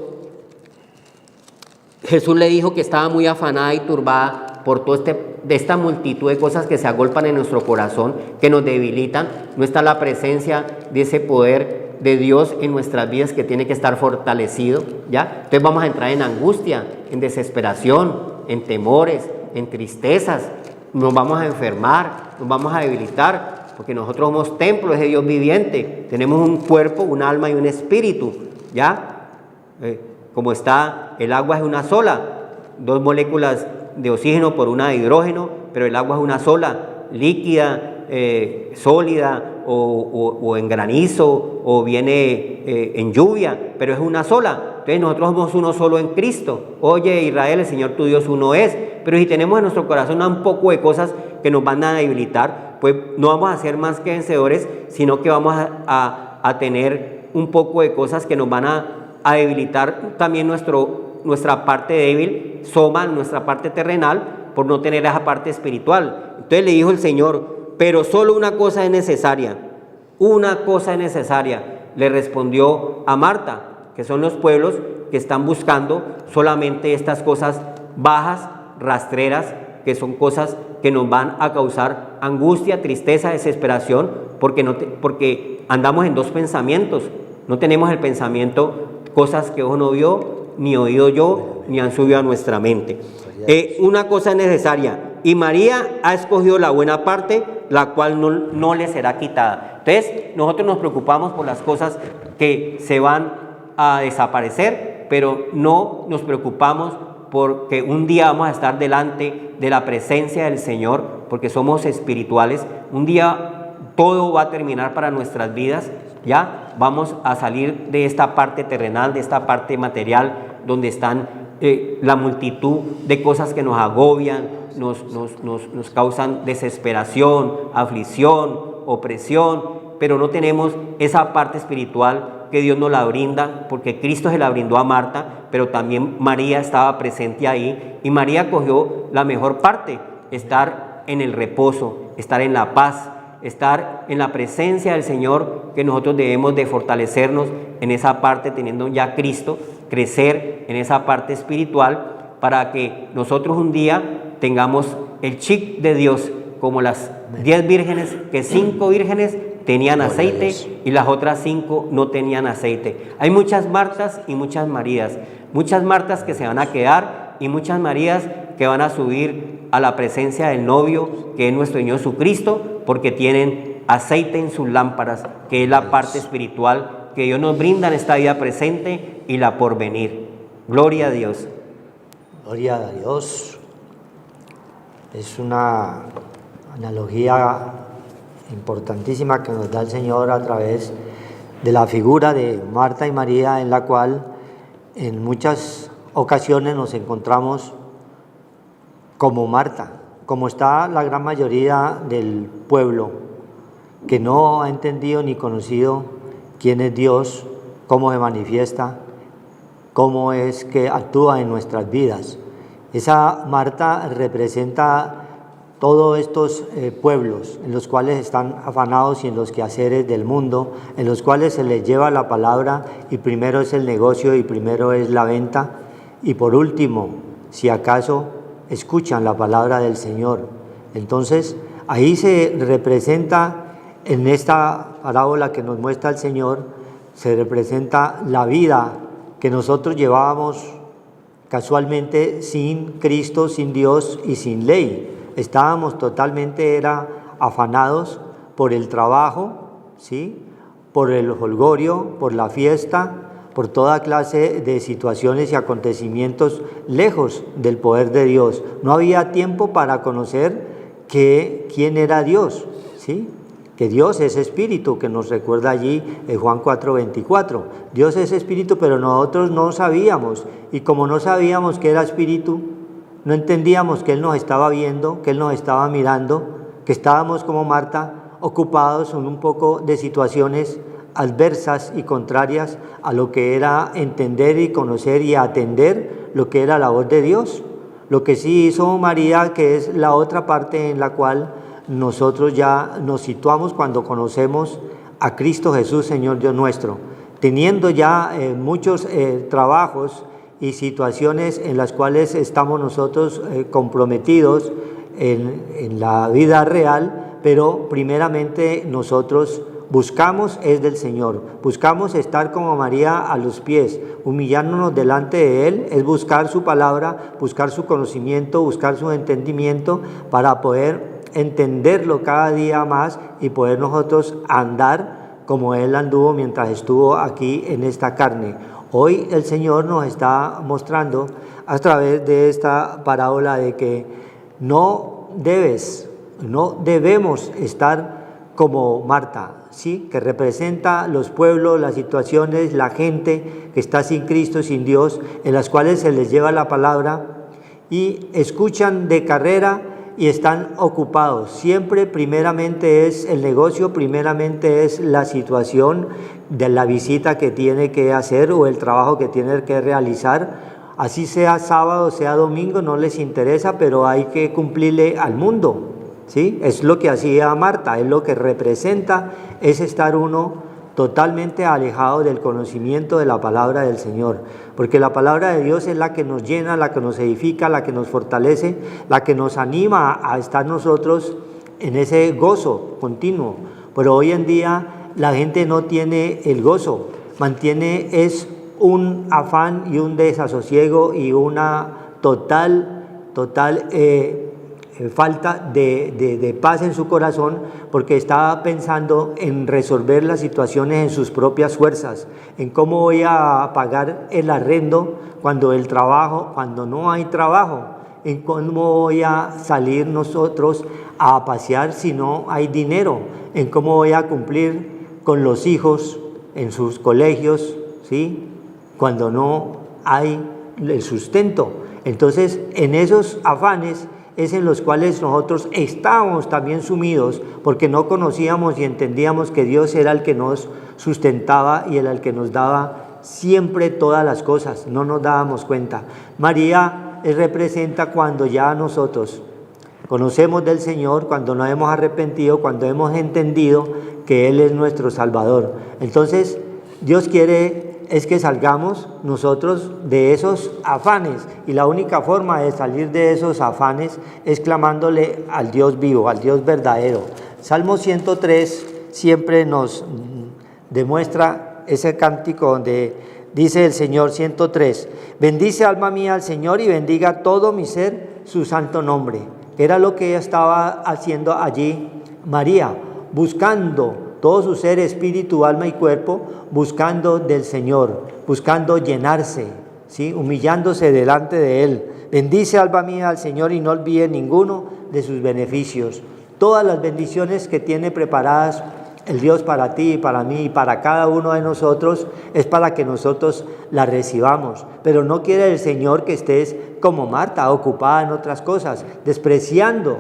Speaker 3: Jesús le dijo que estaba muy afanada y turbada por de esta multitud de cosas que se agolpan en nuestro corazón, que nos debilitan. No está la presencia de ese poder de Dios en nuestras vidas, que tiene que estar fortalecido, ¿ya? Entonces vamos a entrar en angustia, en desesperación, en temores, en tristezas, nos vamos a enfermar, nos vamos a debilitar, porque nosotros somos templos de Dios viviente, tenemos un cuerpo, un alma y un espíritu, ¿ya? Como está, el agua es una sola, 2 moléculas de oxígeno por una de hidrógeno, pero el agua es una sola, líquida, sólida, o en granizo, o viene en lluvia, pero es una sola. Entonces nosotros somos uno solo en Cristo. Oye, Israel, el Señor tu Dios uno es. Pero si tenemos en nuestro corazón un poco de cosas que nos van a debilitar, pues no vamos a ser más que vencedores, sino que vamos a tener un poco de cosas que nos van a debilitar también nuestra parte débil, soma, nuestra parte terrenal, por no tener esa parte espiritual. Entonces le dijo el Señor: pero solo una cosa es necesaria, le respondió a Marta, que son los pueblos que están buscando solamente estas cosas bajas, rastreras, que son cosas que nos van a causar angustia, tristeza, desesperación, porque andamos en 2 pensamientos, no tenemos el pensamiento, cosas que ojo no vio, ni oído yo, ni han subido a nuestra mente. Una cosa es necesaria, y María ha escogido la buena parte, la cual no le será quitada. Entonces nosotros nos preocupamos por las cosas que se van a desaparecer, pero no nos preocupamos porque un día vamos a estar delante de la presencia del Señor, porque somos espirituales. Un día todo va a terminar para nuestras vidas, ya vamos a salir de esta parte terrenal, de esta parte material, donde están la multitud de cosas que nos agobian, nos causan desesperación, aflicción, opresión, pero no tenemos esa parte espiritual que Dios nos la brinda, porque Cristo se la brindó a Marta, pero también María estaba presente ahí, y María cogió la mejor parte, estar en el reposo, estar en la paz, estar en la presencia del Señor, que nosotros debemos de fortalecernos en esa parte, teniendo ya Cristo, crecer en esa parte espiritual, para que nosotros un día tengamos el chip de Dios, como las 10 vírgenes, que 5 vírgenes tenían aceite y las otras 5 no tenían aceite. Hay muchas Martas y muchas Marías, muchas Martas que se van a quedar y muchas Marías que van a subir a la presencia del novio, que es nuestro Señor Jesucristo, porque tienen aceite en sus lámparas, que es la parte espiritual que Dios nos brinda en esta vida presente y la porvenir. Gloria a Dios.
Speaker 4: Gloria a Dios. Es una analogía importantísima que nos da el Señor a través de la figura de Marta y María, en la cual en muchas ocasiones nos encontramos como Marta, como está la gran mayoría del pueblo, que no ha entendido ni conocido quién es Dios, cómo se manifiesta, cómo es que actúa en nuestras vidas. Esa Marta representa todos estos pueblos en los cuales están afanados y en los quehaceres del mundo, en los cuales se les lleva la palabra y primero es el negocio y primero es la venta, y por último, si acaso escuchan la palabra del Señor. Entonces ahí se representa, en esta parábola que nos muestra el Señor, se representa la vida que nosotros llevábamos casualmente sin Cristo, sin Dios y sin ley. Estábamos totalmente afanados por el trabajo, ¿sí? Por el jolgorio, por la fiesta, por toda clase de situaciones y acontecimientos lejos del poder de Dios. No había tiempo para conocer quién era Dios, ¿sí? Que Dios es espíritu, que nos recuerda allí en Juan 4:24. Dios es espíritu, pero nosotros no sabíamos, y como no sabíamos que era espíritu, no entendíamos que Él nos estaba viendo, que Él nos estaba mirando, que estábamos como Marta, ocupados en un poco de situaciones adversas y contrarias a lo que era entender y conocer y atender lo que era la voz de Dios. Lo que sí hizo María, que es la otra parte en la cual nosotros ya nos situamos cuando conocemos a Cristo Jesús, Señor Dios nuestro, teniendo ya muchos trabajos y situaciones en las cuales estamos nosotros comprometidos en la vida real, pero primeramente nosotros buscamos es del Señor, buscamos estar como María a los pies, humillándonos delante de Él, es buscar su palabra, buscar su conocimiento, buscar su entendimiento para poder entenderlo cada día más y poder nosotros andar como Él anduvo mientras estuvo aquí en esta carne. Hoy el Señor nos está mostrando a través de esta parábola de que no debemos estar como Marta, ¿sí? Que representa los pueblos, las situaciones, la gente que está sin Cristo, sin Dios, en las cuales se les lleva la palabra y escuchan de carrera y están ocupados. Siempre primeramente es el negocio, primeramente es la situación de la visita que tiene que hacer o el trabajo que tiene que realizar. Así sea sábado, sea domingo, no les interesa, pero hay que cumplirle al mundo, ¿sí? Es lo que hacía Marta, es lo que representa, es estar uno totalmente alejado del conocimiento de la palabra del Señor, porque la palabra de Dios es la que nos llena, la que nos edifica, la que nos fortalece, la que nos anima a estar nosotros en ese gozo continuo. Pero hoy en día la gente no tiene el gozo, es un afán y un desasosiego y una total falta de paz en su corazón, porque está pensando en resolver las situaciones en sus propias fuerzas, en cómo voy a pagar el arrendo cuando no hay trabajo, en cómo voy a salir nosotros a pasear si no hay dinero, en cómo voy a cumplir con los hijos en sus colegios, ¿sí? Cuando no hay el sustento. Entonces, en esos afanes es en los cuales nosotros estábamos también sumidos, porque no conocíamos y entendíamos que Dios era el que nos sustentaba y era el que nos daba siempre todas las cosas, no nos dábamos cuenta. María representa cuando ya nosotros conocemos del Señor, cuando nos hemos arrepentido, cuando hemos entendido que Él es nuestro Salvador. Entonces, Dios quiere es que salgamos nosotros de esos afanes, y la única forma de salir de esos afanes es clamándole al Dios vivo, al Dios verdadero. Salmo 103 siempre nos demuestra ese cántico donde dice el Señor, 103, bendice alma mía al Señor y bendiga todo mi ser su santo nombre. Era lo que ella estaba haciendo allí María, buscando todo su ser, espíritu, alma y cuerpo, buscando del Señor, buscando llenarse, ¿sí? Humillándose delante de Él. Bendice alma mía al Señor y no olvide ninguno de sus beneficios. Todas las bendiciones que tiene preparadas el Dios para ti y para mí y para cada uno de nosotros es para que nosotros las recibamos. Pero no quiere el Señor que estés como Marta, ocupada en otras cosas, despreciando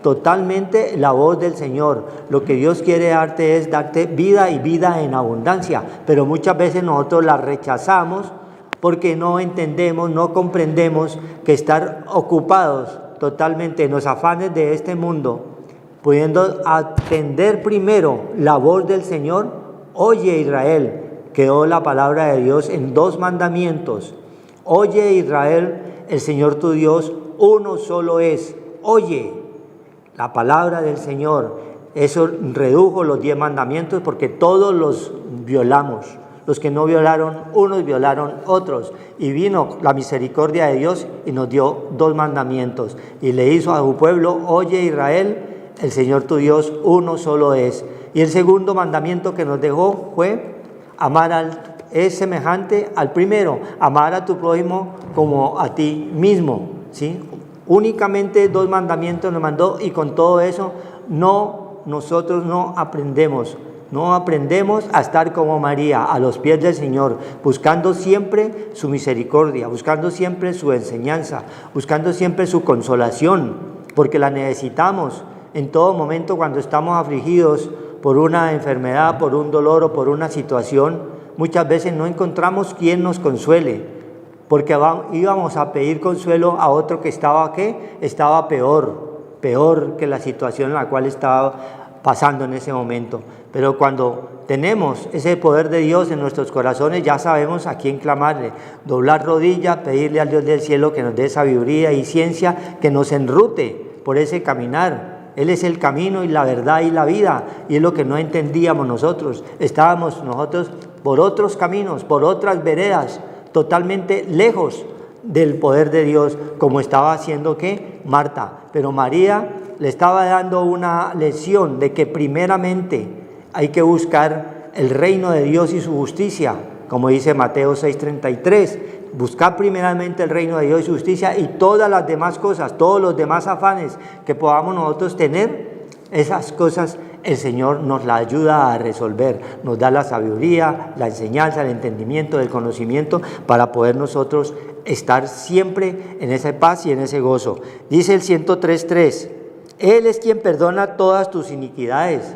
Speaker 4: totalmente la voz del Señor. Lo que Dios quiere darte es darte vida y vida en abundancia, pero muchas veces nosotros la rechazamos porque no entendemos, no comprendemos que estar ocupados totalmente en los afanes de este mundo, pudiendo atender primero la voz del Señor. Oye Israel, quedó la palabra de Dios en 2 mandamientos. Oye Israel, el Señor tu Dios, uno solo es. Oye la palabra del Señor. Eso redujo los 10 mandamientos porque todos los violamos. Los que no violaron, unos violaron otros. Y vino la misericordia de Dios y nos dio 2 mandamientos. Y le hizo a su pueblo, oye Israel, el Señor tu Dios, uno solo es. Y el segundo mandamiento que nos dejó fue amar es semejante al primero, amar a tu prójimo como a ti mismo, ¿sí? Únicamente 2 mandamientos nos mandó y con todo eso nosotros no aprendemos a estar como María, a los pies del Señor, buscando siempre su misericordia, buscando siempre su enseñanza, buscando siempre su consolación, porque la necesitamos en todo momento cuando estamos afligidos por una enfermedad, por un dolor o por una situación. Muchas veces no encontramos quien nos consuele, porque íbamos a pedir consuelo a otro que estaba peor que la situación en la cual estaba pasando en ese momento. Pero cuando tenemos ese poder de Dios en nuestros corazones, ya sabemos a quién clamarle, doblar rodillas, pedirle al Dios del cielo que nos dé sabiduría y ciencia, que nos enrute por ese caminar. Él es el camino y la verdad y la vida, y es lo que no entendíamos nosotros. Estábamos nosotros por otros caminos, por otras veredas, totalmente lejos del poder de Dios, como estaba haciendo Marta. Pero María le estaba dando una lección de que primeramente hay que buscar el reino de Dios y su justicia, como dice Mateo 6:33. Buscar primeramente el reino de Dios y su justicia, y todas las demás cosas, todos los demás afanes que podamos nosotros tener, esas cosas el Señor nos las ayuda a resolver, nos da la sabiduría, la enseñanza, el entendimiento, el conocimiento para poder nosotros estar siempre en esa paz y en ese gozo. Dice el 103:3, Él es quien perdona todas tus iniquidades.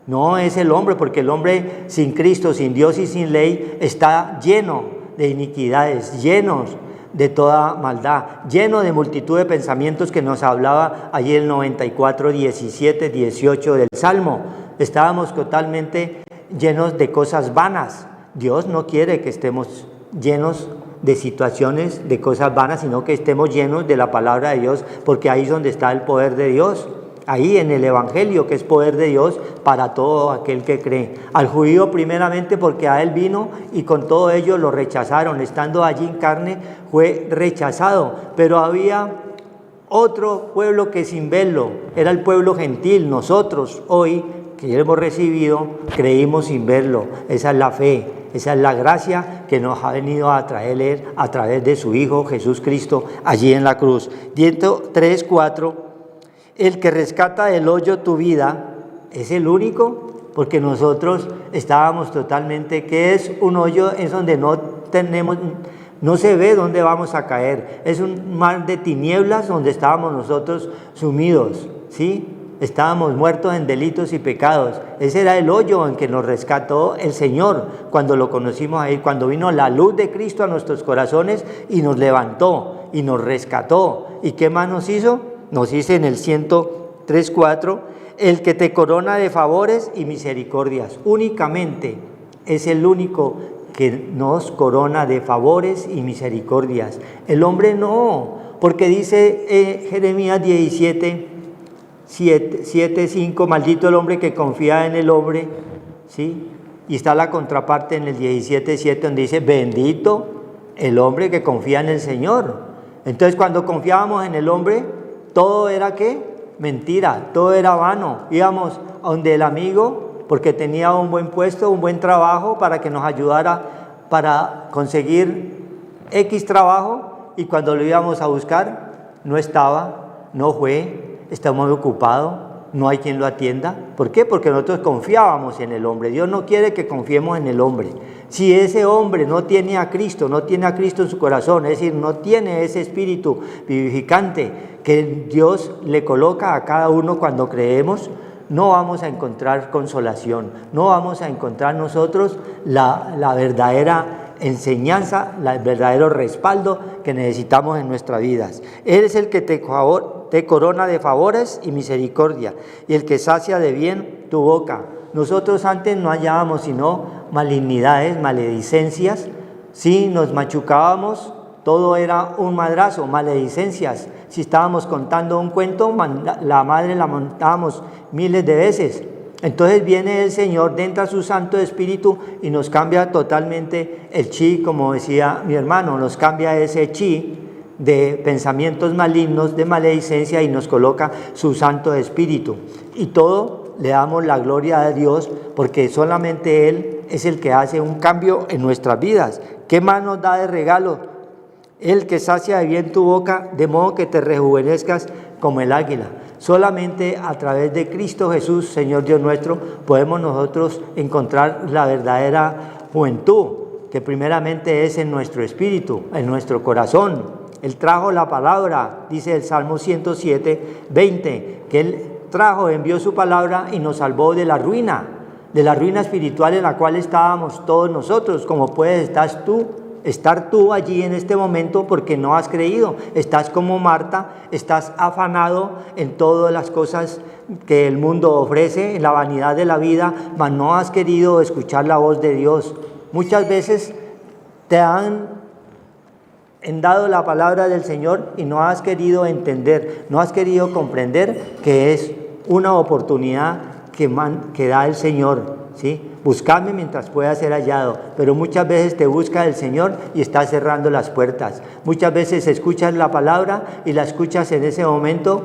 Speaker 4: No es el hombre, porque el hombre sin Cristo, sin Dios y sin ley está lleno de iniquidades, llenos de toda maldad, lleno de multitud de pensamientos que nos hablaba allí el 94, 17, 18 del Salmo. Estábamos totalmente llenos de cosas vanas. Dios no quiere que estemos llenos de situaciones, de cosas vanas, sino que estemos llenos de la palabra de Dios, porque ahí es donde está el poder de Dios. Ahí en el Evangelio, que es poder de Dios para todo aquel que cree. Al judío primeramente porque a él vino y con todo ello lo rechazaron. Estando allí en carne fue rechazado. Pero había otro pueblo que sin verlo, era el pueblo gentil. Nosotros hoy que hemos recibido, creímos sin verlo. Esa es la fe, esa es la gracia que nos ha venido a traer a través de su Hijo Jesús Cristo allí en la cruz. 3:4. El que rescata del hoyo tu vida es el único, porque nosotros estábamos totalmente, que es un hoyo, es donde no se ve dónde vamos a caer, es un mar de tinieblas donde estábamos nosotros sumidos, ¿sí? Estábamos muertos en delitos y pecados. Ese era el hoyo en que nos rescató el Señor cuando lo conocimos ahí, cuando vino la luz de Cristo a nuestros corazones y nos levantó y nos rescató. ¿Y qué más nos hizo? Nos dice en el 103:4, el que te corona de favores y misericordias. Únicamente es el único que nos corona de favores y misericordias. El hombre no, porque dice Jeremías 17:5, maldito el hombre que confía en el hombre, ¿sí? Y está la contraparte en el 17:7 donde dice, bendito el hombre que confía en el Señor. Entonces cuando confiábamos en el hombre, todo era mentira, todo era vano. Íbamos a donde el amigo porque tenía un buen puesto, un buen trabajo para que nos ayudara para conseguir X trabajo, y cuando lo íbamos a buscar no estaba, no fue, está muy ocupado, no hay quien lo atienda. ¿Por qué? Porque nosotros confiábamos en el hombre. Dios no quiere que confiemos en el hombre. Si ese hombre no tiene a Cristo en su corazón, es decir, no tiene ese espíritu vivificante que Dios le coloca a cada uno cuando creemos, no vamos a encontrar consolación, no vamos a encontrar nosotros la verdadera enseñanza, el verdadero respaldo que necesitamos en nuestras vidas. Él es el que te corona de favores y misericordia, y el que sacia de bien tu boca. Nosotros antes no hallábamos sino malignidades, maledicencias, sí, nos machucábamos, todo era un madrazo, maledicencias. Si estábamos contando un cuento, la madre la montábamos miles de veces. Entonces viene el Señor, entra su Santo Espíritu y nos cambia totalmente el chi, como decía mi hermano, nos cambia ese chi de pensamientos malignos, de maledicencia, y nos coloca su Santo Espíritu. Y todo le damos la gloria a Dios porque solamente Él es el que hace un cambio en nuestras vidas. ¿Qué más nos da de regalo? Él que sacia de bien tu boca, de modo que te rejuvenezcas como el águila. Solamente a través de Cristo Jesús, Señor Dios nuestro, podemos nosotros encontrar la verdadera juventud, que primeramente es en nuestro espíritu, en nuestro corazón. Él trajo la palabra, dice el Salmo 107, 20, que Él trajo, envió su palabra y nos salvó de la ruina espiritual en la cual estábamos todos nosotros. Como puedes estar tú allí en este momento porque no has creído. Estás como Marta, estás afanado en todas las cosas que el mundo ofrece, en la vanidad de la vida, mas no has querido escuchar la voz de Dios. Muchas veces te han dado la palabra del Señor y no has querido entender, no has querido comprender que es una oportunidad que da el Señor, ¿sí? Buscadme mientras pueda ser hallado, pero muchas veces te busca el Señor y está cerrando las puertas. Muchas veces escuchas la palabra y la escuchas en ese momento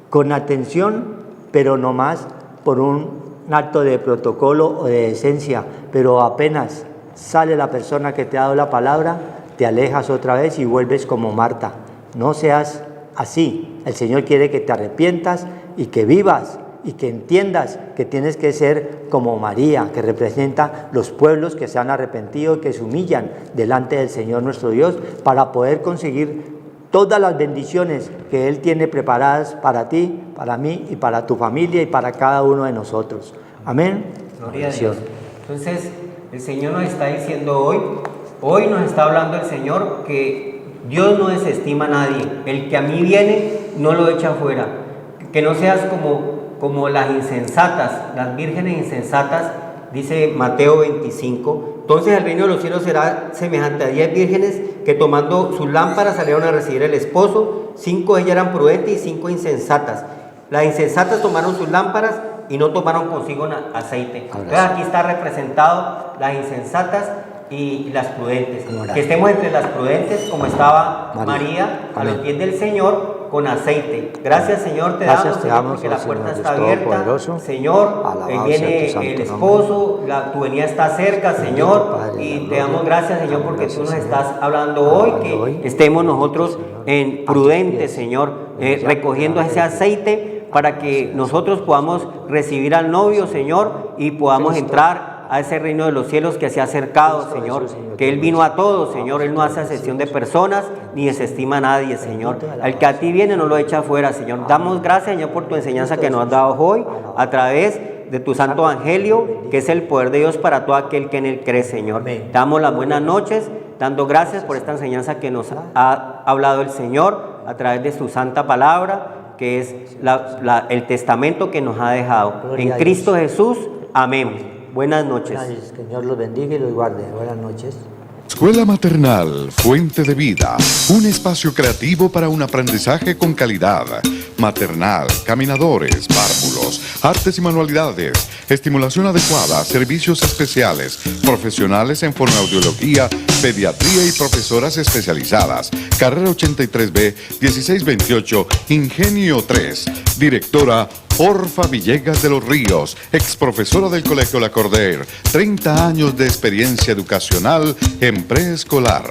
Speaker 4: con atención, pero no más por un acto de protocolo o de decencia, pero apenas sale la persona que te ha dado la palabra, te alejas otra vez y vuelves como Marta. No seas así. El Señor quiere que te arrepientas y que vivas y que entiendas que tienes que ser como María, que representa los pueblos que se han arrepentido y que se humillan delante del Señor nuestro Dios para poder conseguir todas las bendiciones que Él tiene preparadas para ti, para mí y para tu familia y para cada uno de nosotros. Amén.
Speaker 3: Gloria a Dios. Entonces, el Señor nos está diciendo hoy nos está hablando el Señor que Dios no desestima a nadie. El que a mí viene, no lo echa afuera. Que no seas como las insensatas, las vírgenes insensatas, dice Mateo 25. Entonces el reino de los cielos será semejante a 10 vírgenes que tomando sus lámparas salieron a recibir el esposo. 5 de ellas eran prudentes y 5 insensatas. Las insensatas tomaron sus lámparas y no tomaron consigo aceite. Entonces aquí está representado las insensatas y las prudentes. Que estemos entre las prudentes como estaba María a los pies del Señor con aceite. Gracias, Señor, te damos, Señor, porque la puerta está abierta. Señor, viene el esposo, tu venida está cerca, Señor, y te damos gracias, Señor, porque tú nos estás hablando hoy, que estemos nosotros en prudentes, Señor, recogiendo ese aceite para que nosotros podamos recibir al novio, Señor, y podamos entrar a ese reino de los cielos que se ha acercado, Señor, que Él vino a todos, Señor. Él no hace excepción de personas ni desestima a nadie, Señor. Al que a ti viene no lo echa afuera, Señor. Damos gracias, Señor, por tu enseñanza que nos has dado hoy a través de tu santo evangelio, que es el poder de Dios para todo aquel que en Él cree, Señor. Damos las buenas noches, dando gracias por esta enseñanza que nos ha hablado el Señor a través de su santa palabra, que es el testamento que nos ha dejado. En Cristo Jesús, amén. Buenas noches.
Speaker 4: Que el Señor los bendiga y los guarde. Buenas noches.
Speaker 2: Escuela Maternal Fuente de Vida, un espacio creativo para un aprendizaje con calidad. Maternal, caminadores, párvulos, artes y manualidades, estimulación adecuada, servicios especiales, profesionales en fonoaudiología, pediatría y profesoras especializadas. Carrera 83B, 1628, Ingenio 3. Directora Orfa Villegas de los Ríos, ex profesora del Colegio La Corder, 30 años de experiencia educacional en preescolar.